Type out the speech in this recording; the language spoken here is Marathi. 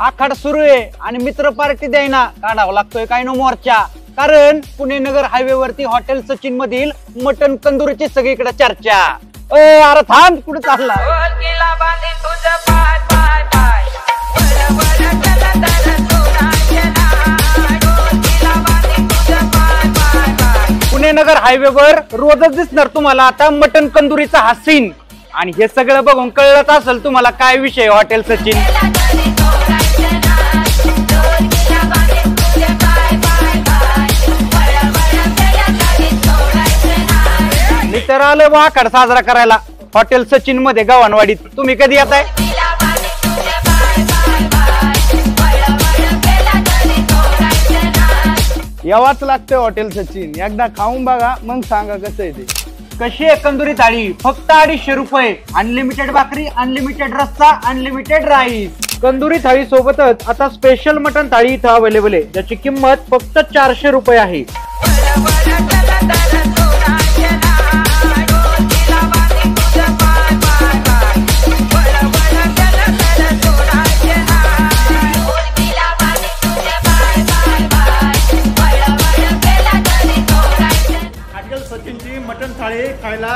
आखाड सुरू आहे आणि मित्र पार्टी द्यायना काढावा लागतोय काय नो मोर्चा। कारण पुणे नगर हायवे वरती हॉटेल सचिन मधील मटन कंदुरीची सगळीकडे चर्चा। अरे थांब कुठे चालला? पुणे नगर हायवे वर रोजच दिसणार तुम्हाला आता मटन कंदुरीचा हा सीन। आणि हे सगळं बघून कळलंच असेल तुम्हाला काय विषय हॉटेल सचिन। मी तर आलोय आखाड साजरा करायला हॉटेल सचिन मध्ये गव्हाणवाडीत। तुम्ही कधी येताय? यावाच लागते हॉटेल सचिन, एकदा खाऊन बघा मग सांगा कसं आहे ते। कशी आहे कंदुरी थाळी? फक्त 250 रुपये। अनलिमिटेड भाकरी, अनलिमिटेड रस्सा, अनलिमिटेड राईस। कंदुरी थाळी सोबतच आता स्पेशल मटन थाळी इथं अवेलेबल आहे, ज्याची किंमत फक्त 400 रुपये आहे। हॉटेल सचिनची मटन थाळी खायला